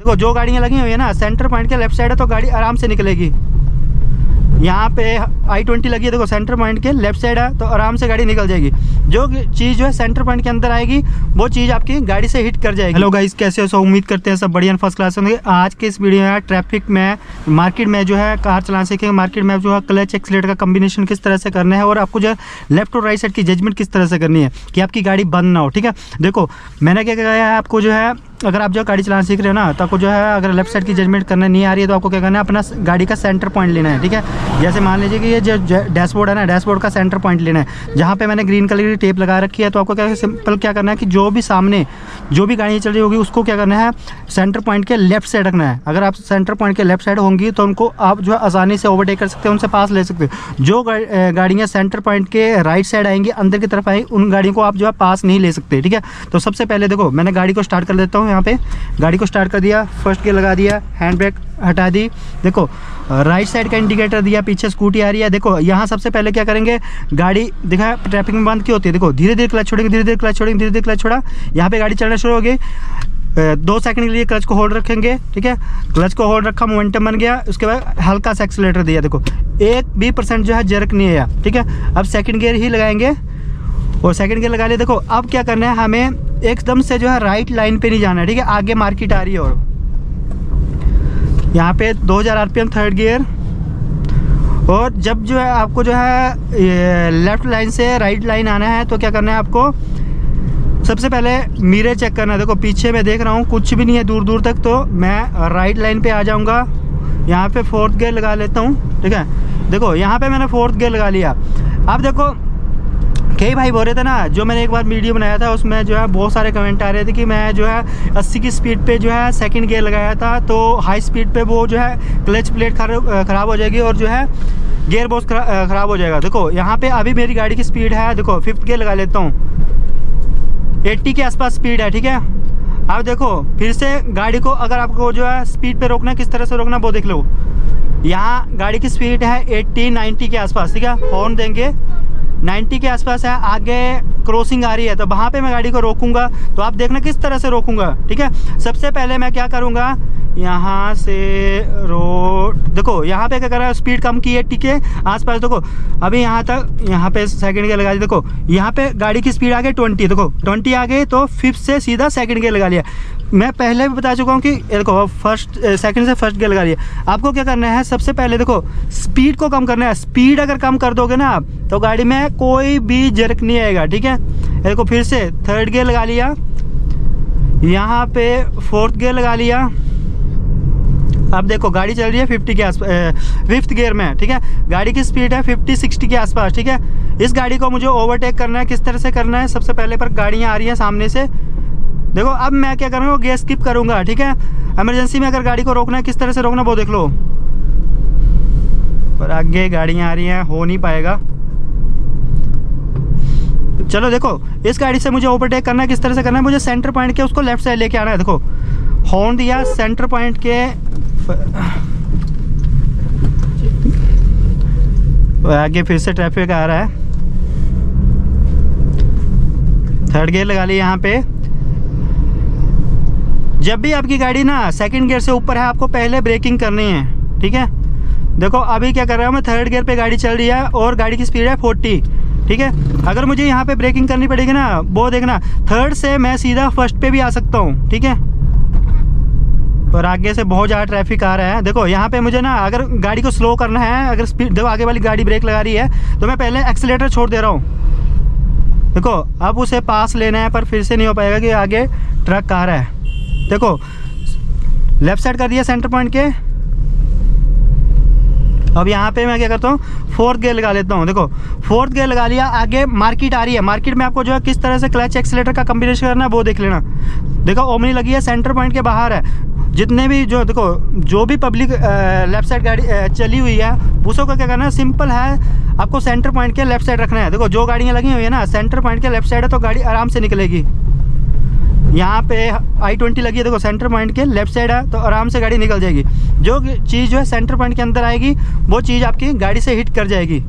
देखो जो गाड़ियाँ लगी हुई है ना सेंटर पॉइंट के लेफ्ट साइड है तो गाड़ी आराम से निकलेगी। यहाँ पे I-20 लगी है, देखो सेंटर पॉइंट के लेफ्ट साइड है तो आराम से गाड़ी निकल जाएगी। जो चीज़ जो है सेंटर पॉइंट के अंदर आएगी वो चीज़ आपकी गाड़ी से हिट कर जाएगी। हेलो गाइस, कैसे हो? सो उम्मीद करते हैं सब बढ़िया फर्स्ट क्लास होंगे। आज के इस वीडियो में ट्रैफिक में मार्केट में जो है कार चलाना सीखेंगे। मार्केट में जो है क्लच एक्सीलेटर का कम्बिनेशन किस तरह से करना है और आपको जो है लेफ्ट और राइट साइड की जजमेंट किस तरह से करनी है कि आपकी गाड़ी बंद ना हो। ठीक है, देखो मैंने क्या कहा है आपको जो है अगर आप जो गाड़ी चलाना सीख रहे हो ना तो आपको जो है अगर लेफ्ट साइड की जजमेंट करना नहीं आ रही है तो आपको क्या करना है, अपना गाड़ी का सेंटर पॉइंट लेना है। ठीक है, जैसे मान लीजिए कि ये जो डैशबोर्ड है ना, डैशबोर्ड का सेंटर पॉइंट लेना है। जहाँ पे मैंने ग्रीन कलर की टेप लगा रखी है तो आपको क्या सिंपल क्या करना है कि जो भी सामने जो भी गाड़ी चल रही होगी उसको क्या करना है, सेंटर पॉइंट के लेफ्ट साइड रखना है। अगर आप सेंटर पॉइंट के लेफ्ट साइड होंगी तो उनको आप जो है आसानी से ओवरटेक कर सकते हैं, उनसे पास ले सकते हैं। जो गाड़ियाँ सेंटर पॉइंट के राइट साइड आएंगी, अंदर की तरफ आएंगी, उन गाड़ियों को आप जो है पास नहीं ले सकते। ठीक है, तो सबसे पहले देखो मैंने गाड़ी को स्टार्ट कर देता हूँ। यहाँ पे गाड़ी को स्टार्ट कर दिया, फर्स्ट गियर लगा दिया, हैंड ब्रेक हटा दी। देखो राइट साइड का इंडिकेटर दिया, पीछे स्कूटी आ रही है। देखो यहाँ सबसे पहले क्या करेंगे, गाड़ी दिखा ट्रैफिक में बंद क्यों होती है, देखो धीरे धीरे क्लच छोड़ेंगे, धीरे धीरे क्लच छोड़ेंगे, धीरे धीरे क्लच छोड़ा, यहाँ पे गाड़ी चलना शुरू हो गई। 2 सेकंड के लिए क्लच को होल्ड रखेंगे। ठीक है, क्लच को होल्ड रखा, मोमेंटम बन गया, उसके बाद हल्का सा एक्सीलेटर दिया। देखो 1% जो है जर्क नहीं आया। ठीक है, अब सेकंड गियर ही लगाएंगे और सेकंड गियर लगा लिया। देखो अब क्या करना है, हमें एकदम से जो है राइट लाइन पे नहीं जाना है। ठीक है, आगे मार्केट आ रही है और यहाँ पे 2000 RPM थर्ड गियर। और जब जो है आपको जो है लेफ्ट लाइन से राइट लाइन आना है तो क्या करना है, आपको सबसे पहले मिरर चेक करना है। देखो पीछे मैं देख रहा हूँ कुछ भी नहीं है दूर दूर तक, तो मैं राइट लाइन पे आ जाऊँगा। यहाँ पे फोर्थ गियर लगा लेता हूँ। ठीक है, देखो यहाँ पे मैंने फोर्थ गियर लगा लिया। अब देखो कई भाई बोल रहे थे ना, जो मैंने एक बार वीडियो बनाया था उसमें जो है बहुत सारे कमेंट आ रहे थे कि मैं जो है 80 की स्पीड पे जो है सेकंड गियर लगाया था तो हाई स्पीड पे वो जो है क्लच प्लेट ख़राब हो जाएगी और जो है गियर बॉक्स ख़राब हो जाएगा। देखो यहाँ पे अभी मेरी गाड़ी की स्पीड है, देखो फिफ्थ गियर लगा लेता हूँ, 80 के आसपास स्पीड है। ठीक है, अब देखो फिर से गाड़ी को अगर आपको जो है स्पीड पे रोकना, किस तरह से रोकना वो देख लो। यहाँ गाड़ी की स्पीड है 80-90 के आसपास। ठीक है, हॉर्न देंगे, 90 के आसपास है, आगे क्रॉसिंग आ रही है तो वहाँ पे मैं गाड़ी को रोकूंगा। तो आप देखना किस तरह से रोकूंगा। ठीक है, सबसे पहले मैं क्या करूँगा, यहाँ से रोड देखो यहाँ पे क्या कर रहा है, स्पीड कम की है 80 के आसपास। देखो अभी यहाँ तक, यहाँ पे सेकंड गियर लगा दिया। देखो यहाँ पे गाड़ी की स्पीड आ गई 20, देखो 20 आ गई तो फिफ्थ से सीधा सेकंड गियर लगा लिया। मैं पहले भी बता चुका हूँ कि देखो सेकंड से फर्स्ट गियर लगा लिया। आपको क्या करना है, सबसे पहले देखो स्पीड को कम करना है। स्पीड अगर कम कर दोगे ना तो गाड़ी में कोई भी जर्क नहीं आएगा। ठीक है, देखो फिर से थर्ड गियर लगा लिया, यहाँ पे फोर्थ गियर लगा लिया। अब देखो गाड़ी चल रही है 50 के आसपास, फिफ्थ गियर में। ठीक है, गाड़ी की स्पीड है 50-60 के आसपास। ठीक है, इस गाड़ी को मुझे ओवरटेक करना है। किस तरह से करना है, सबसे पहले पर गाड़ियाँ आ रही हैं सामने से। देखो अब मैं क्या करूँगा, गियर स्किप करूँगा। ठीक है, इमरजेंसी में अगर गाड़ी को रोकना है, किस तरह से रोकना वो देख लो। पर आगे गाड़ियाँ आ रही हैं, हो नहीं पाएगा। चलो देखो इस गाड़ी से मुझे ओवरटेक करना है, किस तरह से करना है, मुझे सेंटर पॉइंट के उसको लेफ्ट साइड लेके आना है। देखो हॉर्न दिया, सेंटर पॉइंट के आगे फिर से ट्रैफिक आ रहा है। थर्ड गियर लगा लिया। यहाँ पे जब भी आपकी गाड़ी ना सेकंड गियर से ऊपर है आपको पहले ब्रेकिंग करनी है। ठीक है, देखो अभी क्या कर रहा हूँ मैं, थर्ड गियर पे गाड़ी चल रही है और गाड़ी की स्पीड है 40। ठीक है, अगर मुझे यहाँ पे ब्रेकिंग करनी पड़ेगी ना वो देखना, थर्ड से मैं सीधा फर्स्ट पे भी आ सकता हूँ। ठीक है, पर आगे से बहुत ज़्यादा ट्रैफिक आ रहा है। देखो यहाँ पे मुझे ना अगर गाड़ी को स्लो करना है, अगर स्पीड देखो आगे वाली गाड़ी ब्रेक लगा रही है तो मैं पहले एक्सीलेटर छोड़ दे रहा हूँ। देखो अब उसे पास लेना है पर फिर से नहीं हो पाएगा कि आगे ट्रक आ रहा है। देखो लेफ्ट साइड कर दिया सेंटर पॉइंट के। अब यहाँ पे मैं क्या करता हूँ, फोर्थ गियर लगा लेता हूँ। देखो फोर्थ गियर लगा लिया, आगे मार्केट आ रही है। मार्केट में आपको जो है किस तरह से क्लच एक्सीलेटर का कम्बिनेशन करना है वो देख लेना। देखो ओमनी लगी है, सेंटर पॉइंट के बाहर है। जितने भी जो देखो जो भी पब्लिक लेफ्ट साइड गाड़ी चली हुई है उसको क्या करना है, सिंपल है, आपको सेंटर पॉइंट के लेफ्ट साइड रखना है। देखो जो गाड़ियाँ लगी हुई है ना सेंटर पॉइंट के लेफ्ट साइड है तो गाड़ी आराम से निकलेगी। यहाँ पे I-20 लगी है, देखो सेंटर पॉइंट के लेफ्ट साइड है तो आराम से गाड़ी निकल जाएगी। जो चीज़ जो है सेंटर पॉइंट के अंदर आएगी वो चीज़ आपकी गाड़ी से हिट कर जाएगी।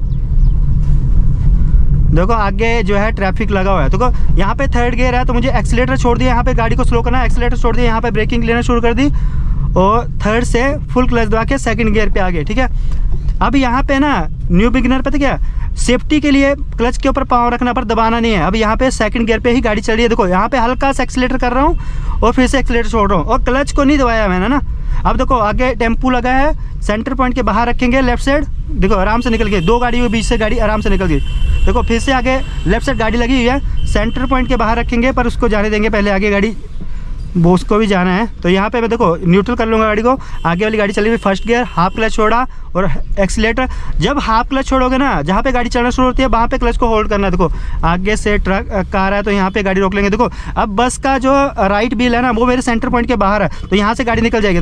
देखो आगे जो है ट्रैफिक लगा हुआ है। देखो यहाँ पे थर्ड गियर है तो मुझे एक्सीलेटर छोड़ दिया, यहाँ पे गाड़ी को स्लो करना है, एक्सीलेटर छोड़ दिया, यहाँ पे ब्रेकिंग लेना शुरू कर दी और थर्ड से फुल क्लच दबा के सेकंड गियर पे आ गए, ठीक है। अब यहाँ पे ना न्यू बिगिनर पता क्या, सेफ्टी के लिए क्लच के ऊपर पाँव रखना पर दबाना नहीं है। अब यहाँ पे सेकंड गियर पे ही गाड़ी चल रही है, देखो यहाँ पे हल्का सा एक्सीलेटर कर रहा हूँ और फिर से एक्सीलेटर छोड़ रहा हूँ और क्लच को नहीं दबाया मैंने ना। अब देखो आगे टेम्पू लगा है, सेंटर पॉइंट के बाहर रखेंगे लेफ्ट साइड, देखो आराम से निकल गई, 2 गाड़ी के बीच से गाड़ी आराम से निकल गई। देखो फिर से आगे लेफ्ट साइड गाड़ी लगी हुई है, सेंटर पॉइंट के बाहर रखेंगे पर उसको जाने देंगे पहले, आगे गाड़ी वो उसको भी जाना है। तो यहाँ पे मैं देखो न्यूट्रल कर लूँगा गाड़ी को, आगे वाली गाड़ी चली हुई फर्स्ट गियर, हाफ क्लच छोड़ा और एक्सीलेटर। जब हाफ क्लच छोड़ोगे ना, जहाँ पे गाड़ी चलना शुरू होती है वहाँ पे क्लच को होल्ड करना है। देखो आगे से ट्रक कार है तो यहाँ पे गाड़ी रोक लेंगे। देखो अब बस का जो राइट व्हील है ना वो मेरे सेंटर पॉइंट के बाहर है, तो यहाँ से गाड़ी निकल जाएगी।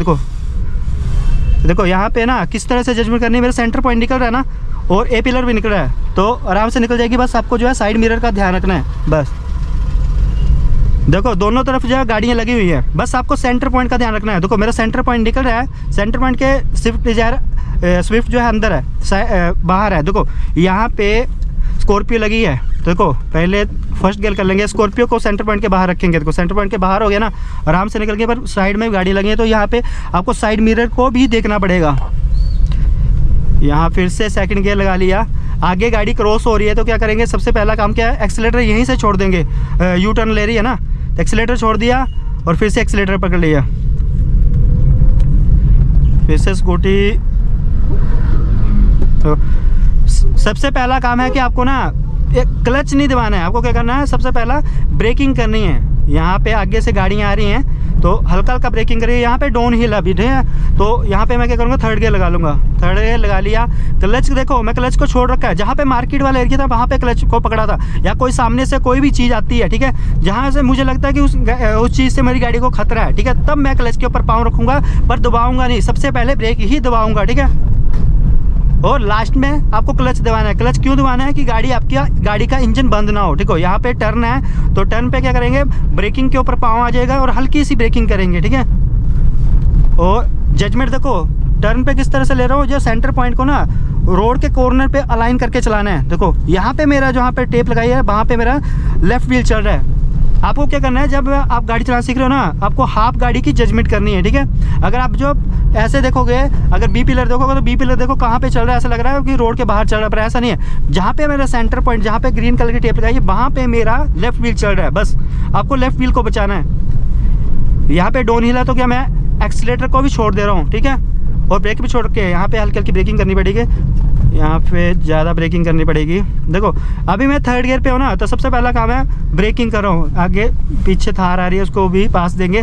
देखो यहाँ पे ना किस तरह से जजमेंट करनी है, मेरा सेंटर पॉइंट निकल रहा है ना और ए पिलर भी निकल रहा है, तो आराम से निकल जाएगी। बस आपको जो है साइड मिरर का ध्यान रखना है बस। देखो दोनों तरफ जो है गाड़ियाँ लगी हुई है, बस आपको सेंटर पॉइंट का ध्यान रखना है। देखो मेरा सेंटर पॉइंट निकल रहा है, सेंटर पॉइंट के स्विफ्ट जो है अंदर है, बाहर है। देखो यहाँ पे स्कॉर्पियो लगी है, देखो पहले फर्स्ट गियर कर लेंगे, स्कॉर्पियो को सेंटर पॉइंट के बाहर रखेंगे। देखो सेंटर पॉइंट के बाहर हो गया ना, आराम से निकल गए, पर साइड में गाड़ी लगी है तो यहाँ पे आपको साइड मिरर को भी देखना पड़ेगा। यहाँ फिर से सेकंड गियर लगा लिया, आगे गाड़ी क्रॉस हो रही है तो क्या करेंगे, सबसे पहला काम क्या है, एक्सीलेटर यहीं से छोड़ देंगे, यू टर्न ले रही है ना, तो एक्सीलेटर छोड़ दिया और फिर से एक्सीलेटर पकड़ लिया। फिर से स्कूटी, तो सबसे पहला काम है कि आपको ना एक क्लच नहीं दबाना है, आपको क्या करना है, सबसे पहला ब्रेकिंग करनी है। यहाँ पे आगे से गाड़ियाँ आ रही हैं तो हल्का हल्का ब्रेकिंग करिए। यहाँ पे डाउन हिल अभी है तो यहाँ पे मैं क्या करूँगा, थर्ड गियर लगा लूँगा। थर्ड गियर लगा लिया, क्लच देखो मैं क्लच को छोड़ रखा है, जहाँ पे मार्केट वाला एरिया था वहाँ पे क्लच को पकड़ा था, या कोई सामने से कोई भी चीज़ आती है, ठीक है, जहाँ से मुझे लगता है कि उस चीज़ से मेरी गाड़ी को खतरा है, ठीक है, तब मैं क्लच के ऊपर पाँव रखूँगा, पर दबाऊँगा नहीं, सबसे पहले ब्रेक ही दबाऊँगा, ठीक है। और लास्ट में आपको क्लच दबाना है। क्लच क्यों दबाना है कि गाड़ी का इंजन बंद ना हो, ठीक हो। यहाँ पे टर्न है तो टर्न पे क्या करेंगे, ब्रेकिंग के ऊपर पाँव आ जाएगा और हल्की सी ब्रेकिंग करेंगे, ठीक है। और जजमेंट देखो टर्न पे किस तरह से ले रहा हूँ, जो सेंटर पॉइंट को ना रोड के कॉर्नर पे अलाइन करके चलाना है। देखो यहाँ पे मेरा जहाँ पे टेप लगाई है वहाँ पे मेरा लेफ्ट व्हील चल रहा है। आपको क्या करना है, जब आप गाड़ी चलाना सीख रहे हो ना, आपको हाफ गाड़ी की जजमेंट करनी है, ठीक है। अगर आप जो ऐसे देखोगे, अगर बी पिलर देखोगे तो बी पिलर देखो कहाँ पे चल रहा है, ऐसा लग रहा है कि रोड के बाहर चल रहा है, पर ऐसा नहीं है। जहाँ पे मेरा सेंटर पॉइंट, जहाँ पे ग्रीन कलर की टेप लगाई है वहाँ पे मेरा लेफ्ट व्हील चल रहा है, बस आपको लेफ्ट व्हील को बचाना है। यहाँ पे डाउन हिल है तो क्या मैं एक्सीलेटर को भी छोड़ दे रहा हूँ, ठीक है, और ब्रेक भी छोड़ के यहाँ पे हल्की हल्की ब्रेकिंग करनी पड़ेगी, यहाँ पे ज़्यादा ब्रेकिंग करनी पड़ेगी। देखो अभी मैं थर्ड गियर पे हूँ ना, तो सबसे पहला काम है ब्रेकिंग कर रहा हूँ, आगे पीछे थार आ रही है उसको भी पास देंगे।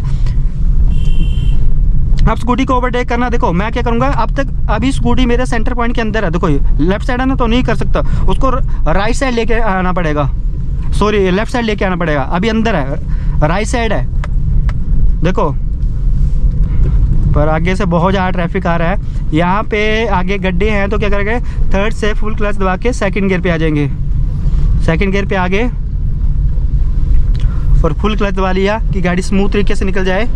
अब स्कूटी को ओवरटेक करना, देखो मैं क्या करूँगा, अब तक अभी स्कूटी मेरे सेंटर पॉइंट के अंदर है, देखो लेफ्ट साइड है ना तो नहीं कर सकता, उसको राइट साइड लेके आना पड़ेगा, सॉरी लेफ्ट साइड लेके आना पड़ेगा, अभी अंदर है, राइट साइड है। देखो पर आगे से बहुत ज़्यादा ट्रैफिक आ रहा है, यहाँ पे आगे गड्ढे हैं तो क्या करेंगे, थर्ड से फुल क्लच दबा के सेकंड गियर पे आ जाएंगे। सेकंड गियर पे आगे और फुल क्लच दबा लिया कि गाड़ी स्मूथ तरीके से निकल जाए।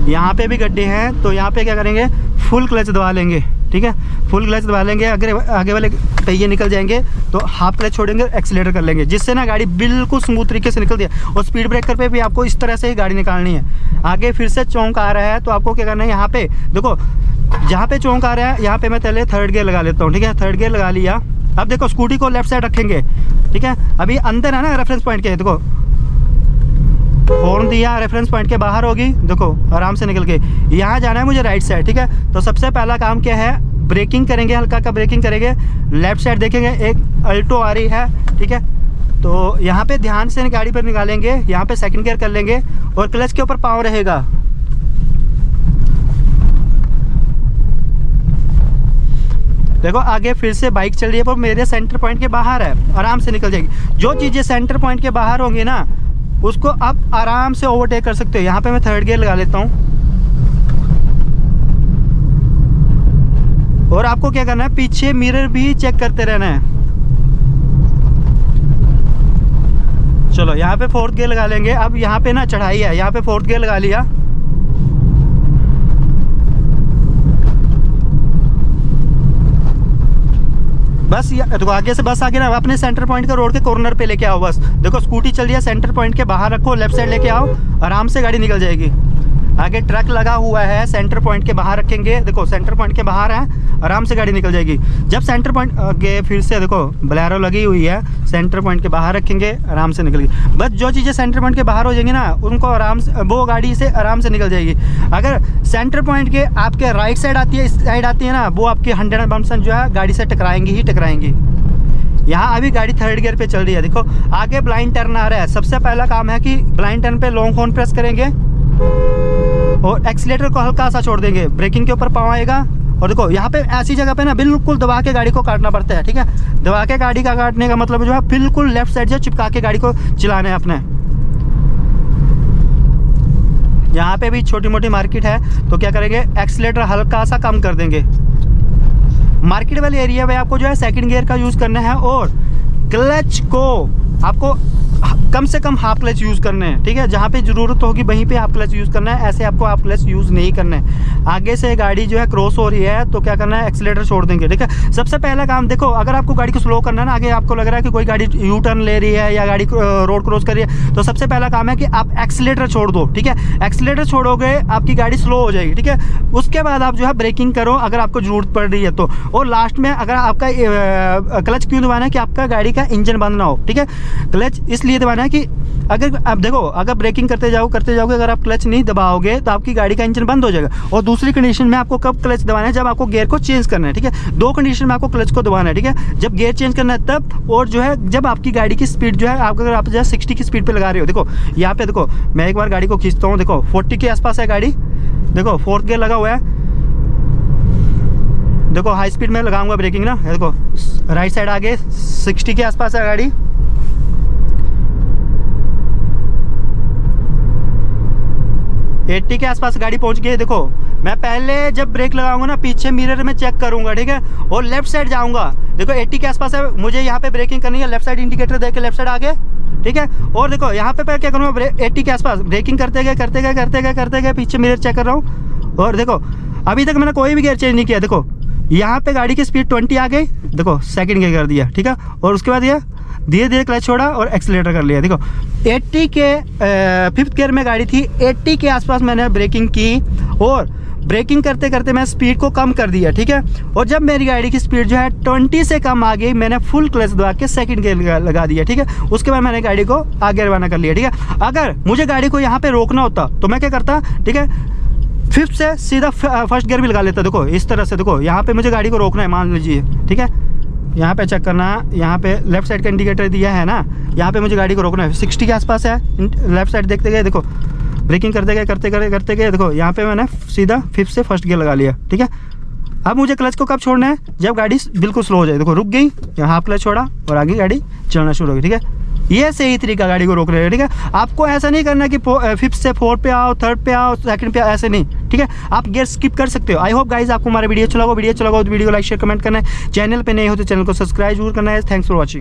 यहाँ पे भी गड्ढे हैं तो यहाँ पे क्या करेंगे, फुल क्लच दबा लेंगे, ठीक है, फुल क्लच दबा लेंगे, अगर आगे वाले पहिए निकल जाएंगे तो हाफ क्लच छोड़ेंगे, एक्सीलेटर कर लेंगे, जिससे ना गाड़ी बिल्कुल स्मूथ तरीके से निकलती है। और स्पीड ब्रेकर पे भी आपको इस तरह से ही गाड़ी निकालनी है। आगे फिर से चौंक आ रहा है तो आपको क्या करना है, यहाँ पे देखो जहाँ पे चौंक आ रहा है यहाँ पे मैं पहले थर्ड गियर लगा लेता हूँ, ठीक है, थर्ड गियर लगा लिया। अब देखो स्कूटी को लेफ्ट साइड रखेंगे, ठीक है, अभी अंदर है ना रेफरेंस पॉइंट के, देखो हॉर्न दिया, रेफरेंस पॉइंट के बाहर होगी, देखो आराम से निकल के यहाँ जाना है मुझे राइट साइड, ठीक है। तो सबसे पहला काम क्या है, ब्रेकिंग करेंगे, हल्का का ब्रेकिंग करेंगे, लेफ्ट साइड देखेंगे एक अल्टो आ रही है, ठीक है, तो यहाँ पे ध्यान से गाड़ी पर निकालेंगे, यहाँ पे सेकंड गियर कर लेंगे और क्लच के ऊपर पाँव रहेगा। देखो आगे फिर से बाइक चल रही है पर मेरे सेंटर पॉइंट के बाहर है, आराम से निकल जाएगी। जो चीज़ें सेंटर पॉइंट के बाहर होंगी ना उसको आप आराम से ओवरटेक कर सकते हो। यहाँ पे मैं थर्ड गियर लगा लेता हूँ और आपको क्या करना है, पीछे मिरर भी चेक करते रहना है। चलो यहाँ पे फोर्थ गियर लगा लेंगे। अब यहाँ पे ना चढ़ाई है, यहाँ पे फोर्थ गियर लगा लिया, बस देखो आगे से बस आगे ना अपने सेंटर पॉइंट का रोड के कॉर्नर पे लेके आओ। बस देखो स्कूटी चल रही है, सेंटर पॉइंट के बाहर रखो, लेफ्ट साइड लेके आओ, आराम से गाड़ी निकल जाएगी। आगे ट्रक लगा हुआ है, सेंटर पॉइंट के बाहर रखेंगे, देखो सेंटर पॉइंट के बाहर है, आराम से गाड़ी निकल जाएगी। जब सेंटर पॉइंट आगे फिर से देखो बोलेरो लगी हुई है, सेंटर पॉइंट के बाहर रखेंगे, आराम से निकलेगी। बस जो चीज़ें सेंटर पॉइंट के बाहर हो जाएंगी ना, उनको आराम से वो गाड़ी से आराम से निकल जाएगी। अगर सेंटर पॉइंट के आपके राइट साइड आती है, इस साइड आती है ना, वो आपकी 100% जो है गाड़ी से टकराएंगी ही टकराएंगी। यहाँ अभी गाड़ी थर्ड गियर पे चल रही है, देखो आगे ब्लाइंड टर्न आ रहा है। सबसे पहला काम है कि ब्लाइंड टर्न पे लॉन्ग हॉर्न प्रेस करेंगे और एक्सीलेटर को हल्का सा छोड़ देंगे, ब्रेकिंग के ऊपर पाँव आएगा। और देखो यहाँ पे ऐसी जगह पे ना बिल्कुल दबा के गाड़ी को काटना पड़ता है, ठीक है। दबा के गाड़ी का काटने का मतलब जो है बिल्कुल लेफ्ट साइड से चिपका के गाड़ी को चलाना है अपने। यहाँ पे भी छोटी मोटी मार्केट है तो क्या करेंगे, एक्सीलेटर हल्का सा कम कर देंगे। मार्केट वाले एरिया में आपको जो है सेकंड गियर का यूज़ करना है और क्लच को आपको कम से कम हाफ क्लच यूज़ करने हैं, ठीक है। जहाँ पे ज़रूरत होगी वहीं पे हाफ क्लच यूज़ करना है, ऐसे आपको हाफ क्लच यूज़ नहीं करना है। आगे से गाड़ी जो है क्रॉस हो रही है तो क्या करना है, एक्सीलेटर छोड़ देंगे, ठीक है। सबसे पहला काम देखो, अगर आपको गाड़ी को स्लो करना है ना, आगे आपको लग रहा है कि कोई गाड़ी यू टर्न ले रही है या गाड़ी रोड क्रॉस कर रही है, तो सबसे पहला काम है कि आप एक्सीलेटर छोड़ दो, ठीक है। एक्सीलेटर छोड़ोगे आपकी गाड़ी स्लो हो जाएगी, ठीक है। उसके बाद आप जो है ब्रेकिंग करो अगर आपको ज़रूरत पड़ रही है तो। और लास्ट में अगर आपका क्लच क्यों दबाना है कि आपका गाड़ी का इंजन बंद ना हो, ठीक है। क्लच इसलिए दबाना है कि अगर आप देखो, अगर ब्रेकिंग करते जाओगे, अगर आप क्लच नहीं दबाओगे तो आपकी गाड़ी का इंजन बंद हो जाएगा। और दूसरी कंडीशन में आपको कब क्लच दबाना है, जब आपको गियर को चेंज करना है, ठीक है। दो कंडीशन में आपको क्लच को दबाना है, ठीक है। जब गियर चेंज करना है तब, और जो है जब आपकी गाड़ी की स्पीड जो है अगर आप जो है 60 की स्पीड पे लगा रहे हो। देखो यहाँ पे देखो, मैं एक बार गाड़ी को खींचता हूँ, देखो 40 के आसपास है गाड़ी, देखो फोर्थ गियर लगा हुआ है। देखो हाई स्पीड में लगाऊंगा ब्रेकिंग ना, देखो राइट साइड आगे 60 के आसपास है गाड़ी। के आसपास गाड़ी पहुंच गई। देखो मैं पहले जब ब्रेक लगाऊंगा ना, पीछे मिरर में चेक करूंगा, ठीक है, और लेफ्ट साइड जाऊंगा। देखो 80 के आसपास है, मुझे यहाँ पे ब्रेकिंग करनी है, लेफ्ट साइड इंडिकेटर देके लेफ्ट साइड आगे, ठीक है। और देखो यहाँ पे क्या करूँगा, 80 के आसपास ब्रेकिंग करते गए पीछे मिरर चेक कर रहा हूँ। और देखो अभी तक मैंने कोई भी गियर चेंज नहीं किया। देखो यहाँ पे गाड़ी की स्पीड 20 आ गई, देखो सेकंड गियर कर दिया, ठीक है। और उसके बाद ये धीरे धीरे क्लच छोड़ा और एक्सीलेटर कर लिया। देखो 80 के फिफ्थ गियर में गाड़ी थी, 80 के आसपास मैंने ब्रेकिंग की और ब्रेकिंग करते करते मैं स्पीड को कम कर दिया, ठीक है। और जब मेरी गाड़ी की स्पीड जो है 20 से कम आ गई, मैंने फुल क्लच दबा के सेकंड गियर लगा दिया, ठीक है। उसके बाद मैंने गाड़ी को आगे रवाना कर लिया, ठीक है। अगर मुझे गाड़ी को यहाँ पे रोकना होता तो मैं क्या करता, ठीक है, फिफ्थ से सीधा फर्स्ट गियर भी लगा लेता। देखो इस तरह से, देखो यहाँ पे मुझे गाड़ी को रोकना है, मान लीजिए, ठीक है। यहाँ पे चेक करना, यहाँ पे लेफ्ट साइड का इंडिकेटर दिया है ना, यहाँ पे मुझे गाड़ी को रोकना है, 60 के आसपास है, लेफ्ट साइड देखते गए, देखो ब्रेकिंग करते गए, देखो यहाँ पे मैंने सीधा फिफ्थ से फर्स्ट गियर लगा लिया, ठीक है। अब मुझे क्लच को कब छोड़ना है, जब गाड़ी बिल्कुल स्लो हो जाए। देखो रुक गई, यहाँ हाफ क्लच छोड़ा और आगे गाड़ी चलना शुरू हो गई, ठीक है। ये सही तरीका गाड़ी को रोकने का, ठीक है। आपको ऐसा नहीं करना कि फिफ्थ से फोर्थ पे आओ, थर्ड पे आओ, सेकंड पे आओ, ऐसे नहीं, ठीक है। आप गियर स्किप कर सकते हो। आई होप गाइस आपको हमारा वीडियो अच्छा लगा हो तो वीडियो को लाइक शेयर कमेंट करना है। चैनल पे नए हो तो चैनल को सब्सक्राइब जरूर करना है। Thanks for watching.